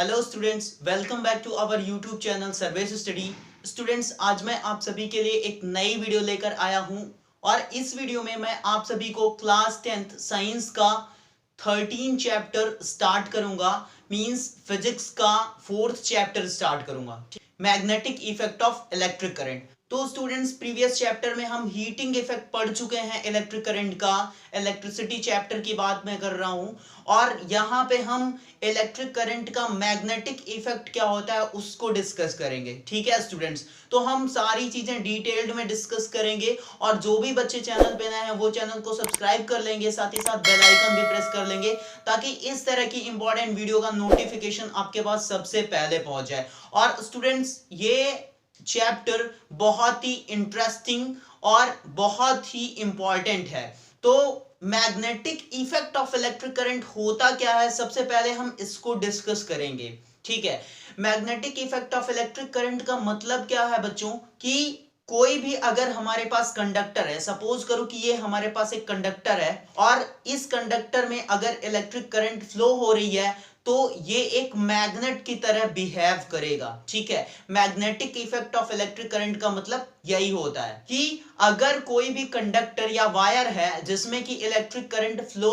Hello students, welcome back to our YouTube channel Sarvesh study. Students, आज मैं आप सभी के लिए एक नई वीडियो लेकर आया हूं और इस वीडियो में मैं आप सभी को क्लास 10th साइंस का 13 चैप्टर स्टार्ट करूंगा। मींस फिजिक्स का 4th चैप्टर स्टार्ट करूंगा, magnetic effect of electric current. तो स्टूडेंट्स, प्रीवियस चैप्टर में हम हीटिंग इफेक्ट पढ़ चुके हैं इलेक्ट्रिक करंट का। इलेक्ट्रिसिटी चैप्टर की बात मैं कर रहा हूं और यहां पे हम इलेक्ट्रिक करंट का मैग्नेटिक इफेक्ट क्या होता है उसको डिस्कस करेंगे। ठीक है स्टूडेंट्स, तो हम सारी चीजें डिटेल्ड में डिस्कस करेंगे और जो भी बच्चे चैनल पे नए हैं वो चैनल को सब्सक्राइब कर लेंगे, साथ ही साथ बेल आइकन भी प्रेस कर लेंगे ताकि इस तरह की इंपॉर्टेंट वीडियो का नोटिफिकेशन आपके पास सबसे पहले पहुंच जाए। और स्टूडेंट्स, ये चैप्टर बहुत ही इंटरेस्टिंग और बहुत ही इंपॉर्टेंट है। तो magnetic effect of electric current होता क्या है, सबसे पहले हम इसको डिस्कस करेंगे। ठीक है, magnetic effect of electric current का मतलब क्या है बच्चों कि कोई भी अगर हमारे पास कंडक्टर है, सपोज करो कि ये हमारे पास एक कंडक्टर है और इस कंडक्टर में अगर इलेक्ट्रिक करंट फ्लो हो रही है तो ये एक मैग्नेट की तरह बिहेव करेगा। ठीक है, magnetic effect of electric current का मतलब यही होता है कि अगर कोई भी कंडक्टर या वायर है जिसमें कि इलेक्ट्रिक करंट फ्लो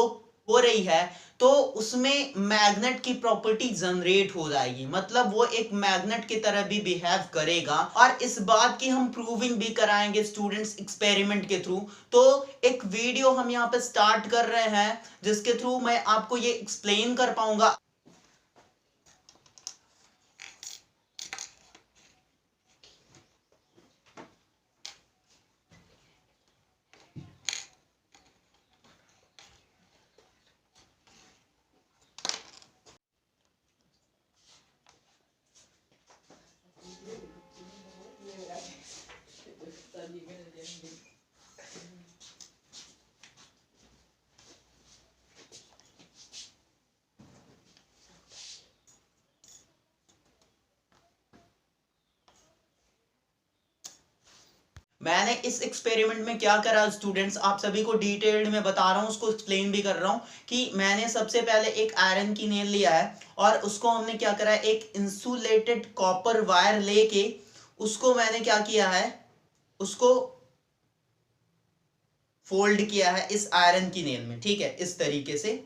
हो रही है तो उसमें मैग्नेट की प्रॉपर्टी जनरेट हो जाएगी, मतलब वो एक मैग्नेट की तरह भी बिहेव करेगा। और इस बात की हम प्रूविंग भी कराएंगे स्टूडेंट्स एक्सपेरिमेंट के थ्रू। तो एक वीडियो हम यहाँ पे स्टार्ट कर रहे हैं जिसके थ्रू मैं आपको ये एक्सप्लेन कर पाऊंगा। मैंने इस एक्सपेरिमेंट में क्या करा स्टूडेंट्स, आप सभी को डिटेल्ड में बता रहा हूं, उसको एक्सप्लेन भी कर रहा हूं कि मैंने सबसे पहले एक आयरन की नेल लिया है और उसको हमने क्या करा है, एक इंसुलेटेड कॉपर वायर लेके उसको मैंने क्या किया है, उसको फोल्ड किया है इस आयरन की नेल में। ठीक है, इस तरीके से।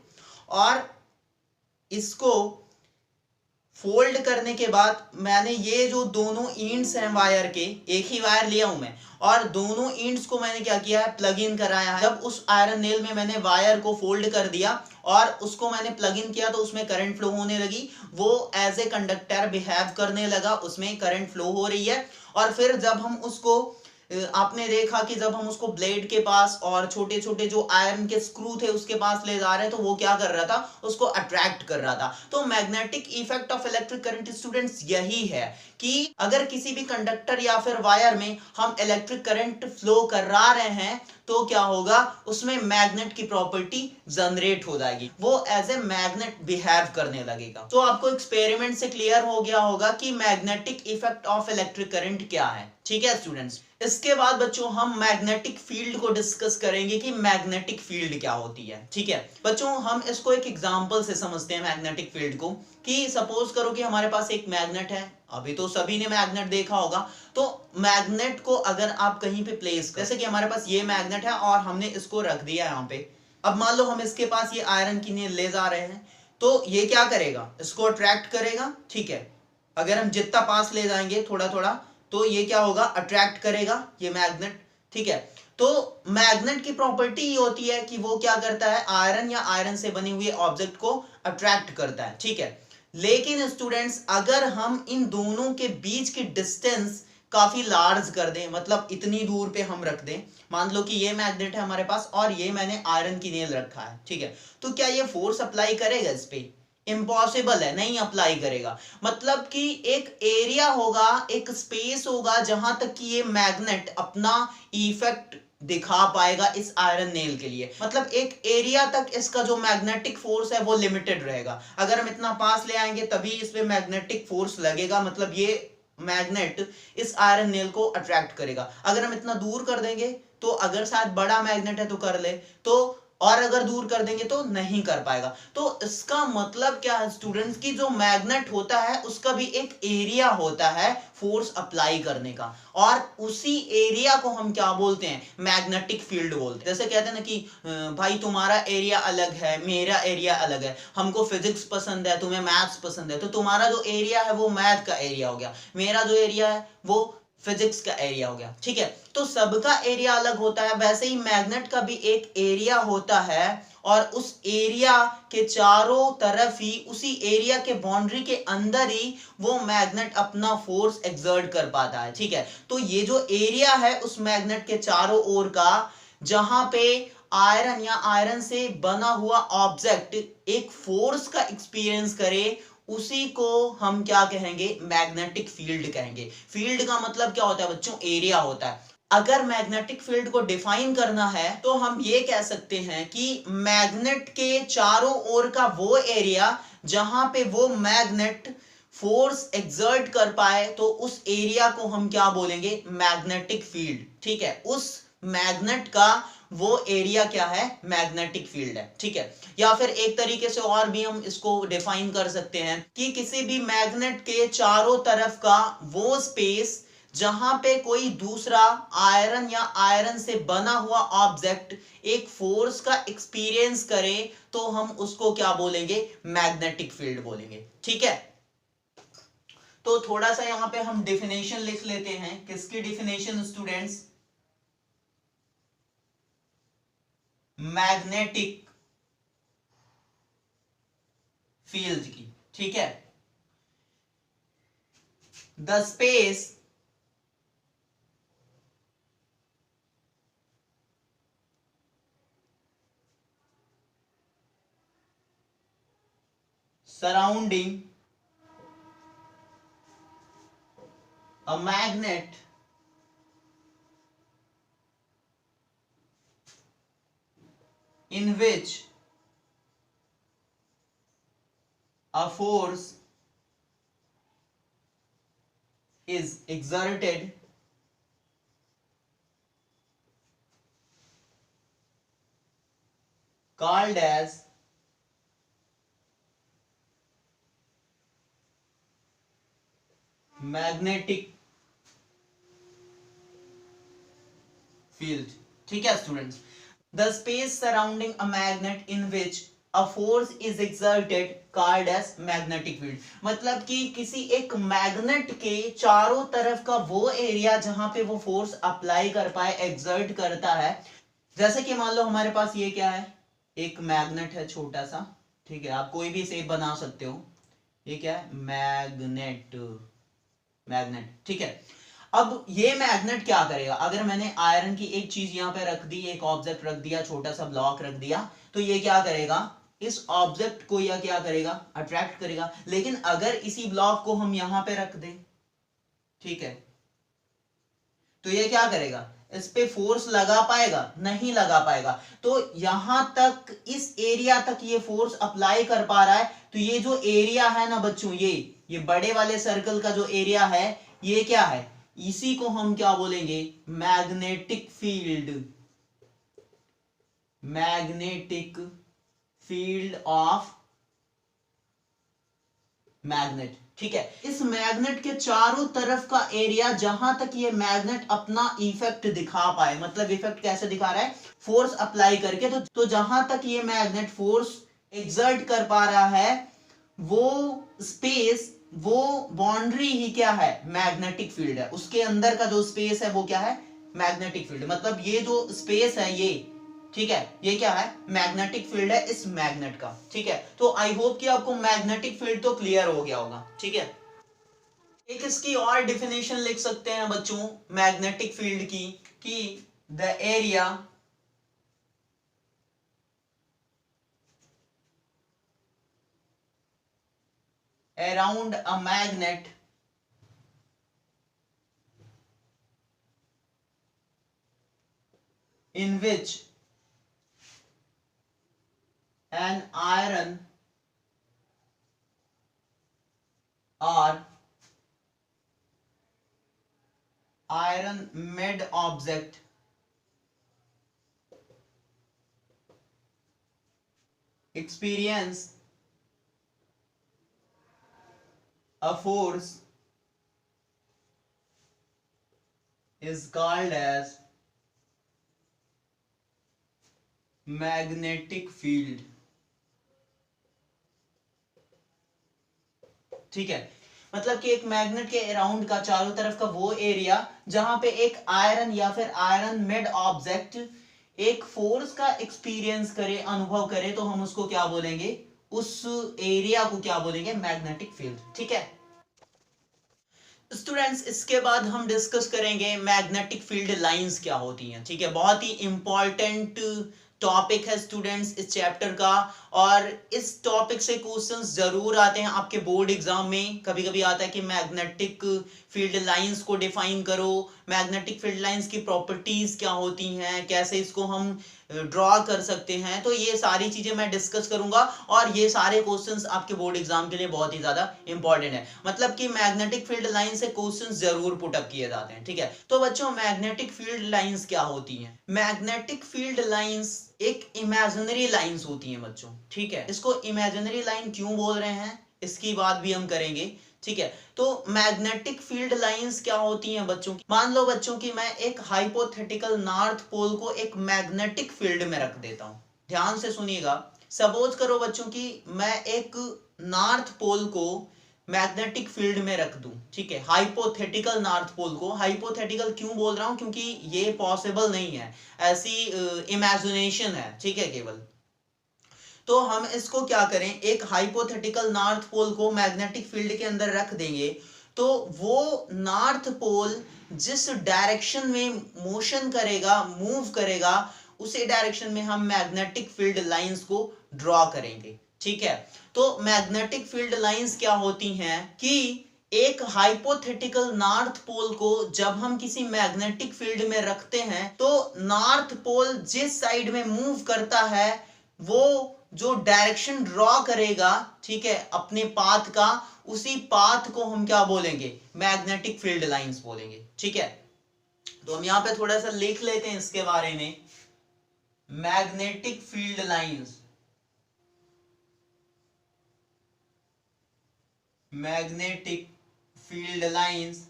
और इसको फोल्ड करने के बाद मैंने ये जो दोनों एंड्स हैं वायर के, एक ही वायर लिया हूं मैं और दोनों एंड्स को मैंने क्या किया है, प्लग इन कराया है। जब उस आयरन नेल में मैंने वायर को फोल्ड कर दिया और उसको मैंने प्लग इन किया तो उसमें करंट फ्लो होने लगी, वो एज ए कंडक्टर बिहेव करने लगा, उसमें करंट फ्लो हो रही है। और फिर जब हम उसको आपने देखा कि जब हम उसको ब्लेड के पास और छोटे छोटे जो आयरन के स्क्रू थे उसके पास ले जा रहे हैं तो वो क्या कर रहा था, उसको अट्रैक्ट कर रहा था। तो magnetic effect of electric current students यही है कि अगर किसी भी कंडक्टर या फिर वायर में हम इलेक्ट्रिक करंट फ्लो करा रहे हैं तो क्या होगा, उसमें मैग्नेट की प्रॉपर्टी जनरेट हो जाएगी, वो एज ए मैग्नेट बिहेव करने लगेगा। तो आपको एक्सपेरिमेंट से क्लियर हो गया होगा कि magnetic effect of electric current क्या है। ठीक है स्टूडेंट्स, इसके बाद बच्चों हम मैग्नेटिक फील्ड को डिस्कस करेंगे कि मैग्नेटिक फील्ड क्या होती है। ठीक है बच्चों, हम इसको एक एग्जांपल से समझते हैं मैग्नेटिक फील्ड को कि सपोज करो कि हमारे पास एक मैग्नेट है। अभी तो सभी ने मैग्नेट देखा होगा। तो मैग्नेट को अगर आप कहीं पे प्लेस, जैसे कि हमारे पास ये मैग्नेट है और हमने इसको रख दिया यहाँ पे। अब मान लो हम इसके पास ये आयरन की नेल ले जा रहे हैं तो ये क्या करेगा, इसको अट्रैक्ट करेगा। ठीक है, अगर हम जितना पास ले जाएंगे थोड़ा थोड़ा तो ये क्या होगा, अट्रैक्ट करेगा ये मैग्नेट। ठीक है, तो मैग्नेट की प्रॉपर्टी ये होती है कि वो क्या करता है, आयरन या आयरन से बने हुए ऑब्जेक्ट को अट्रैक्ट करता है। ठीक है, लेकिन स्टूडेंट्स अगर हम इन दोनों के बीच की डिस्टेंस काफी लार्ज कर दें, मतलब इतनी दूर पे हम रख दें, मान लो कि ये मैग्नेट है हमारे पास और ये मैंने आयरन की नेल रखा है। ठीक है, तो क्या ये फोर्स अप्लाई करेगा इस पे? इम्पॉसिबल है, नहीं अप्लाई करेगा। मतलब कि एक एरिया होगा, एक स्पेस होगा जहां तक कि ये मैग्नेट अपना इफेक्ट दिखा पाएगा इस आयरन नेल के लिए। मतलब एक एरिया तक इसका जो मैग्नेटिक फोर्स है वो लिमिटेड रहेगा। अगर हम इतना पास ले आएंगे तभी इस पे मैग्नेटिक फोर्स लगेगा, मतलब ये मैग्नेट इस आयरन नेल को अट्रैक्ट करेगा। अगर हम इतना दूर कर देंगे तो अगर शायद बड़ा मैग्नेट है तो कर ले, तो और अगर दूर कर देंगे तो नहीं कर पाएगा। तो इसका मतलब क्या है स्टूडेंट्स की जो मैग्नेट होता है उसका भी एक एरिया होता है फोर्स अप्लाई करने का, और उसी एरिया को हम क्या बोलते हैं, मैग्नेटिक फील्ड बोलते हैं। जैसे कहते हैं ना कि भाई तुम्हारा एरिया अलग है, मेरा एरिया अलग है, हमको फिजिक्स पसंद है, तुम्हें मैथ्स पसंद है, तो तुम्हारा जो एरिया है वो मैथ का एरिया हो गया, मेरा जो एरिया है वो फिजिक्स का एरिया हो गया, ठीक है। तो सबका एरिया अलग होता है, वैसे ही मैग्नेट का भी एक एरिया होता है, और उस एरिया के चारों तरफ ही, उसी एरिया के बाउंड्री के अंदर ही वो मैग्नेट अपना फोर्स एक्सर्ट कर पाता है, ठीक है। तो ये जो एरिया है उस मैग्नेट के चारों ओर का, जहां पे आयरन या आयरन से बना हुआ ऑब्जेक्ट एक फोर्स का एक्सपीरियंस करे, उसी को हम क्या कहेंगे, मैग्नेटिक फील्ड कहेंगे। फील्ड का मतलब क्या होता है बच्चों, एरिया होता है। अगर मैग्नेटिक फील्ड को डिफाइन करना है तो हम ये कह सकते हैं कि मैग्नेट के चारों ओर का वो एरिया जहां पे वो मैग्नेट फोर्स एक्सर्ट कर पाए, तो उस एरिया को हम क्या बोलेंगे, मैग्नेटिक फील्ड, ठीक है। उस मैग्नेट का वो एरिया क्या है, मैग्नेटिक फील्ड है, ठीक है। या फिर एक तरीके से और भी हम इसको डिफाइन कर सकते हैं कि किसी भी मैग्नेट के चारों तरफ का वो स्पेस जहां पे कोई दूसरा आयरन या आयरन से बना हुआ ऑब्जेक्ट एक फोर्स का एक्सपीरियंस करे, तो हम उसको क्या बोलेंगे, मैग्नेटिक फील्ड बोलेंगे, ठीक है। तो थोड़ा सा यहां पे हम डेफिनेशन लिख लेते हैं। किसकी डेफिनेशन स्टूडेंट्स, मैग्नेटिक फील्ड की, ठीक है। The space surrounding a magnet in which a force is exerted called as magnetic field, ठीक है students. The space surrounding a magnet in which a force is exerted called as magnetic field. मतलब कि किसी एक magnet के चारों तरफ का वो एरिया जहां पे वो फोर्स अप्लाई कर पाए, एक्सर्ट करता है। जैसे कि मान लो हमारे पास ये क्या है, एक मैग्नेट है छोटा सा, ठीक है, आप कोई भी शेप बना सकते हो। ये क्या है, मैग्नेट, मैग्नेट, ठीक है। अब ये मैग्नेट क्या करेगा, अगर मैंने आयरन की एक चीज यहां पे रख दी, एक ऑब्जेक्ट रख दिया, छोटा सा ब्लॉक रख दिया, तो ये क्या करेगा, इस ऑब्जेक्ट को या क्या करेगा, अट्रैक्ट करेगा। लेकिन अगर इसी ब्लॉक को हम यहां पे रख दें, ठीक है, तो ये क्या करेगा, इस पे फोर्स लगा पाएगा, नहीं लगा पाएगा। तो यहां तक, इस एरिया तक ये फोर्स अप्लाई कर पा रहा है, तो ये जो एरिया है ना बच्चों, ये बड़े वाले सर्कल का जो एरिया है, ये क्या है, इसी को हम क्या बोलेंगे, magnetic field, magnetic field of magnet, ठीक है। इस मैग्नेट के चारों तरफ का एरिया जहां तक ये मैग्नेट अपना इफेक्ट दिखा पाए, मतलब इफेक्ट कैसे दिखा रहा है, फोर्स अप्लाई करके, तो जहां तक ये मैग्नेट फोर्स एक्सर्ट कर पा रहा है, वो स्पेस, वो बाउंड्री ही क्या है, मैग्नेटिक फील्ड है। उसके अंदर का जो स्पेस है वो क्या है, मैग्नेटिक फील्ड। मतलब ये जो स्पेस है ये, ठीक है, ये क्या है, मैग्नेटिक फील्ड है इस मैग्नेट का, ठीक है। तो आई होप कि आपको मैग्नेटिक फील्ड तो क्लियर हो गया होगा, ठीक है। एक इसकी और डिफिनेशन लिख सकते हैं बच्चों मैग्नेटिक फील्ड की, कि the area around a magnet in which an iron or iron made object experience a force is called as magnetic field। ठीक है, मतलब कि एक मैग्नेट के अराउंड का चारों तरफ का वो एरिया जहां पे एक आयरन या फिर आयरन मेड ऑब्जेक्ट एक फोर्स का एक्सपीरियंस करे, अनुभव करे, तो हम उसको क्या बोलेंगे, उस एरिया को क्या बोलेंगे, मैग्नेटिक फील्ड। ठीक है स्टूडेंट्स, इसके बाद हम डिस्कस करेंगे मैग्नेटिक फील्ड लाइंस क्या होती हैं। ठीक है, बहुत ही इंपॉर्टेंट टॉपिक है स्टूडेंट्स इस चैप्टर का, और इस टॉपिक से क्वेश्चंस जरूर आते हैं आपके बोर्ड एग्जाम में। कभी कभी आता है कि मैग्नेटिक फील्ड लाइंस को डिफाइन करो, मैग्नेटिक फील्ड लाइंस की प्रॉपर्टीज क्या होती हैं, कैसे इसको हम ड्रॉ कर सकते हैं। तो ये सारी चीजें मैं डिस्कस करूंगा, और ये सारे क्वेश्चंस आपके बोर्ड एग्जाम के लिए बहुत ही ज्यादा इंपॉर्टेंट है। मतलब कि मैग्नेटिक फील्ड लाइन से क्वेश्चंस जरूर पुट अप किए जाते हैं। ठीक है, तो बच्चों मैग्नेटिक फील्ड लाइंस क्या होती हैं। मैग्नेटिक फील्ड लाइंस एक इमेजिनरी लाइंस होती हैं बच्चों। ठीक है, इसको इमेजिनरी लाइन क्यों बोल रहे हैं इसकी बात भी हम करेंगे। ठीक है, तो मैग्नेटिक फील्ड लाइंस क्या होती हैं बच्चों की। मान लो बच्चों की मैं एक हाइपोथेटिकल नॉर्थ पोल को एक मैग्नेटिक फील्ड में रख देता हूं। ध्यान से सुनिएगा, सपोज करो बच्चों की मैं एक नॉर्थ पोल को मैग्नेटिक फील्ड में रख दूं। ठीक है, हाइपोथेटिकल नॉर्थ पोल को। हाइपोथेटिकल क्यों बोल रहा हूं, क्योंकि ये पॉसिबल नहीं है, ऐसी इमेजिनेशन है। ठीक है, केवल तो हम इसको क्या करें, एक हाइपोथेटिकल नॉर्थ पोल को मैग्नेटिक फील्ड के अंदर रख देंगे, तो वो नॉर्थ पोल जिस डायरेक्शन में मोशन करेगा, मूव करेगा, उसी डायरेक्शन में हम मैग्नेटिक फील्ड लाइंस को ड्रॉ करेंगे। ठीक है, तो मैग्नेटिक फील्ड लाइंस क्या होती हैं कि एक हाइपोथेटिकल नॉर्थ पोल को जब हम किसी मैग्नेटिक फील्ड में रखते हैं, तो नॉर्थ पोल जिस साइड में मूव करता है, वो जो डायरेक्शन ड्रॉ करेगा, ठीक है, अपने पाथ का, उसी पाथ को हम क्या बोलेंगे, मैग्नेटिक फील्ड लाइंस बोलेंगे। ठीक है, तो हम यहां पे थोड़ा सा लिख लेते हैं इसके बारे में। Magnetic field lines, magnetic field lines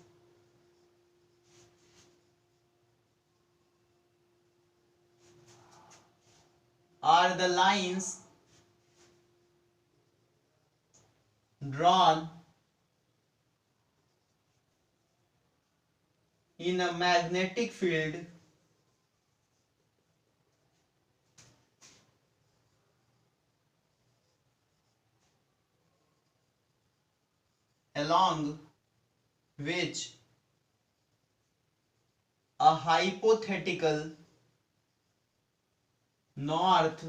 are the lines drawn in a magnetic field along which a hypothetical north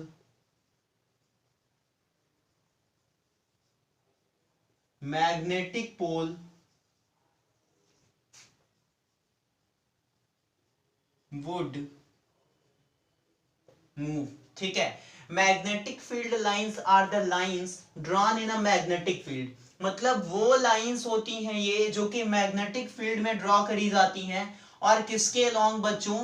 magnetic pole would move। ठीक है, magnetic field lines are the lines drawn in a magnetic field, मतलब वो lines होती हैं ये जो कि magnetic field में ड्रॉ करी जाती हैं, और किसके अलोंग बच्चों,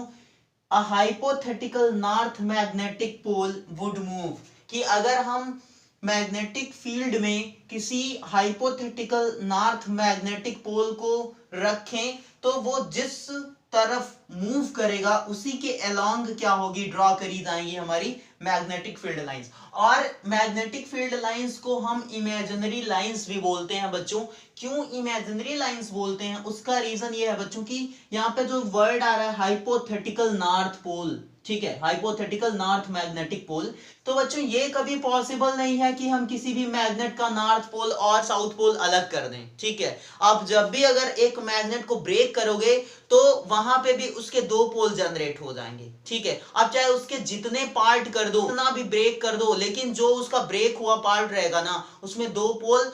a hypothetical north magnetic pole would move, कि अगर हम मैग्नेटिक फील्ड में किसी हाइपोथेटिकल नॉर्थ मैग्नेटिक पोल को रखें, तो वो जिस तरफ मूव करेगा उसी के अलोंग क्या होगी, ड्रॉ करी जाएंगी हमारी मैग्नेटिक फील्ड लाइंस। और मैग्नेटिक फील्ड लाइंस को हम इमेजिनरी लाइंस भी बोलते हैं बच्चों। क्यों इमेजिनरी लाइंस बोलते हैं, उसका रीजन ये है बच्चों की यहाँ पे जो वर्ड आ रहा है हाइपोथेटिकल नॉर्थ पोल, ठीक है, हाइपोथेटिकल नॉर्थ मैग्नेटिक पोल, तो बच्चों ये कभी पॉसिबल नहीं है कि हम किसी भी मैग्नेट का नॉर्थ पोल और साउथ पोल अलग कर दें। ठीक है, आप जब भी अगर एक मैग्नेट को ब्रेक करोगे तो वहां पे भी उसके दो पोल जनरेट हो जाएंगे। ठीक है, आप चाहे उसके जितने पार्ट कर दो, ना भी ब्रेक कर दो, लेकिन जो उसका ब्रेक हुआ पार्ट रहेगा ना, उसमें दो पोल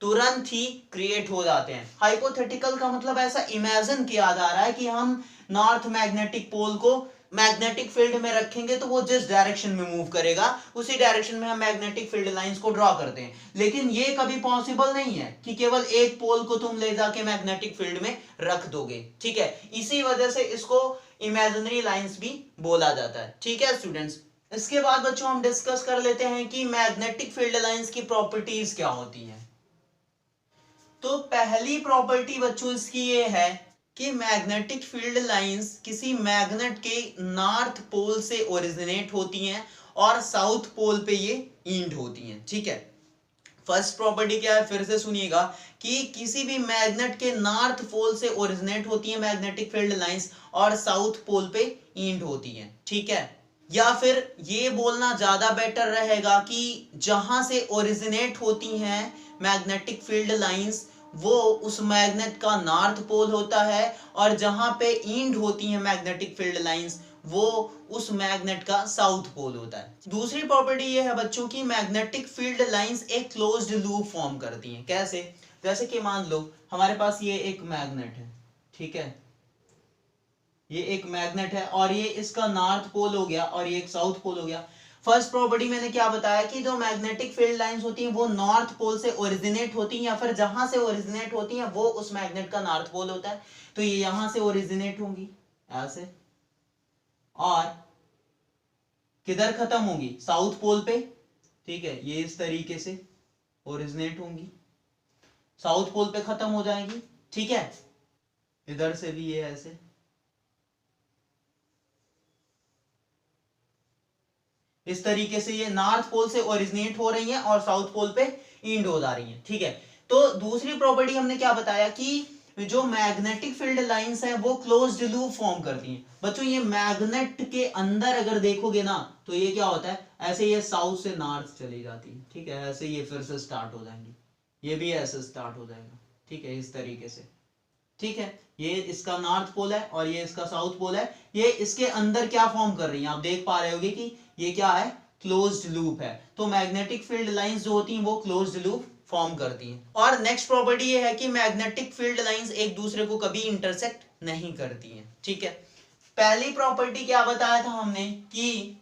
तुरंत ही क्रिएट हो जाते हैं। हाइपोथेटिकल का मतलब ऐसा इमेजिन किया जा रहा है कि हम नॉर्थ मैग्नेटिक पोल को मैग्नेटिक फील्ड में रखेंगे, तो वो जिस डायरेक्शन में मूव करेगा उसी डायरेक्शन में हम मैग्नेटिक फील्ड लाइंस को ड्रॉ करते हैं। लेकिन ये कभी पॉसिबल नहीं है कि केवल एक पोल को तुम ले जाके मैग्नेटिक फील्ड में रख दोगे। ठीक है, इसी वजह से इसको इमेजिनरी लाइंस भी बोला जाता है। ठीक है स्टूडेंट्स, इसके बाद बच्चों हम डिस्कस कर लेते हैं कि मैग्नेटिक फील्ड लाइंस की प्रॉपर्टीज क्या होती हैं। तो पहली प्रॉपर्टी बच्चों इसकी ये है कि मैग्नेटिक फील्ड लाइंस किसी मैग्नेट के नॉर्थ पोल से ओरिजिनेट होती हैं और साउथ पोल पे ये इंड होती हैं। ठीक है, फर्स्ट प्रॉपर्टी क्या है, फिर से सुनिएगा कि किसी भी मैग्नेट के नॉर्थ पोल से ओरिजिनेट होती है मैग्नेटिक फील्ड लाइंस और साउथ पोल पे इंड होती हैं। ठीक है, या फिर ये बोलना ज्यादा बेटर रहेगा कि जहां से ओरिजिनेट होती हैं मैग्नेटिक फील्ड लाइंस वो उस मैग्नेट का नॉर्थ पोल होता है और जहां पे इंड होती हैं मैग्नेटिक फील्ड लाइंस वो उस मैग्नेट का साउथ पोल होता है। दूसरी प्रॉपर्टी ये है बच्चों की मैग्नेटिक फील्ड लाइंस एक क्लोज्ड लूप फॉर्म करती हैं। कैसे, जैसे कि मान लो हमारे पास ये एक मैग्नेट है। ठीक है, ये एक मैग्नेट है और ये इसका नॉर्थ पोल हो गया और ये एक साउथ पोल हो गया। फर्स्ट प्रॉपर्टी मैंने क्या बताया कि जो मैग्नेटिक फील्ड लाइंस होती हैं वो नॉर्थ पोल से ओरिजिनेट होती हैं या फिर जहां से ओरिजिनेट होती हैं वो उस मैग्नेट का नॉर्थ पोल होता है। तो ये यहां से ओरिजिनेट होंगी ऐसे और किधर खत्म होंगी, साउथ पोल पे। ठीक है, ये इस तरीके से ओरिजिनेट होंगी, साउथ पोल पे खत्म हो जाएंगी। ठीक है, इधर से भी ये ऐसे, इस तरीके से ये नॉर्थ पोल से ओरिजिनेट हो रही हैं और साउथ पोल पे इंड हो जा रही हैं। ठीक है, तो दूसरी प्रॉपर्टी हमने क्या बताया कि जो मैग्नेटिक फील्ड लाइंस हैं वो क्लोज्ड लूप फॉर्म करती हैं। बच्चों ये मैग्नेट के अंदर अगर देखोगे ना तो ये क्या होता है, ऐसे ये साउथ से नॉर्थ चली जाती है। ठीक है, ऐसे ये फिर से स्टार्ट हो जाएंगी, ये भी ऐसे स्टार्ट हो जाएगा। ठीक है, इस तरीके से। ठीक है, ये इसका नॉर्थ पोल है और ये इसका साउथ पोल है। ये इसके अंदर क्या फॉर्म कर रही हैं, आप देख पा रहे होगे कि ये क्या है, क्लोज्ड लूप है। तो मैग्नेटिक फील्ड लाइंस जो होती हैं वो क्लोज्ड लूप फॉर्म करती हैं। और नेक्स्ट प्रॉपर्टी ये है कि मैग्नेटिक फील्ड लाइंस एक दूसरे को कभी इंटरसेक्ट नहीं करती हैं। ठीक है, पहली प्रॉपर्टी क्या बताया था हमने कि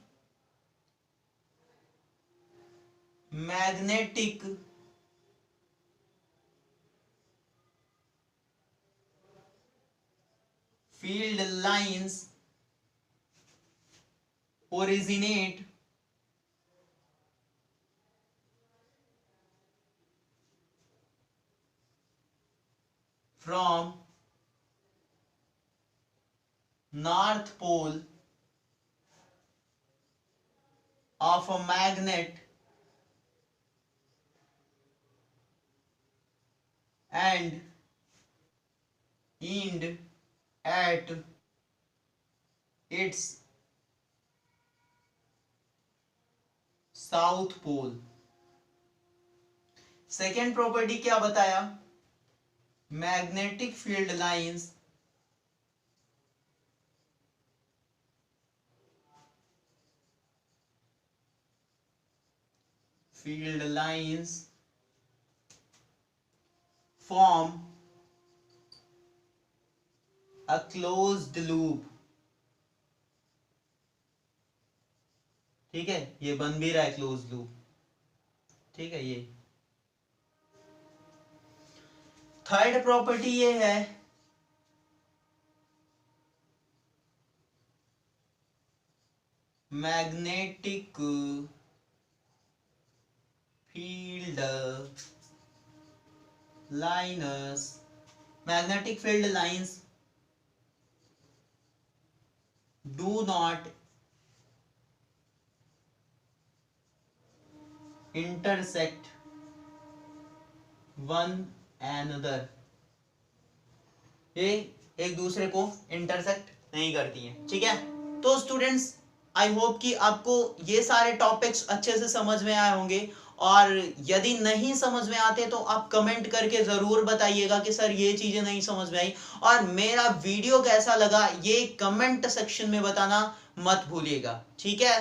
magnetic field lines originate from north pole of a magnet and end at its south pole. Second property क्या बताया, magnetic field lines form a closed loop। ठीक है, ये बन भी रहा है क्लोज लूप। ठीक है, ये थर्ड प्रॉपर्टी ये है magnetic field lines, magnetic field lines do not intersect one another। ये एक दूसरे को इंटरसेक्ट नहीं करती हैं। ठीक है, तो स्टूडेंट्स आई होप कि आपको ये सारे टॉपिक्स अच्छे से समझ में आए होंगे और यदि नहीं समझ में आते तो आप कमेंट करके जरूर बताइएगा कि सर ये चीजें नहीं समझ में आई। और मेरा वीडियो कैसा लगा ये कमेंट सेक्शन में बताना मत भूलिएगा। ठीक है।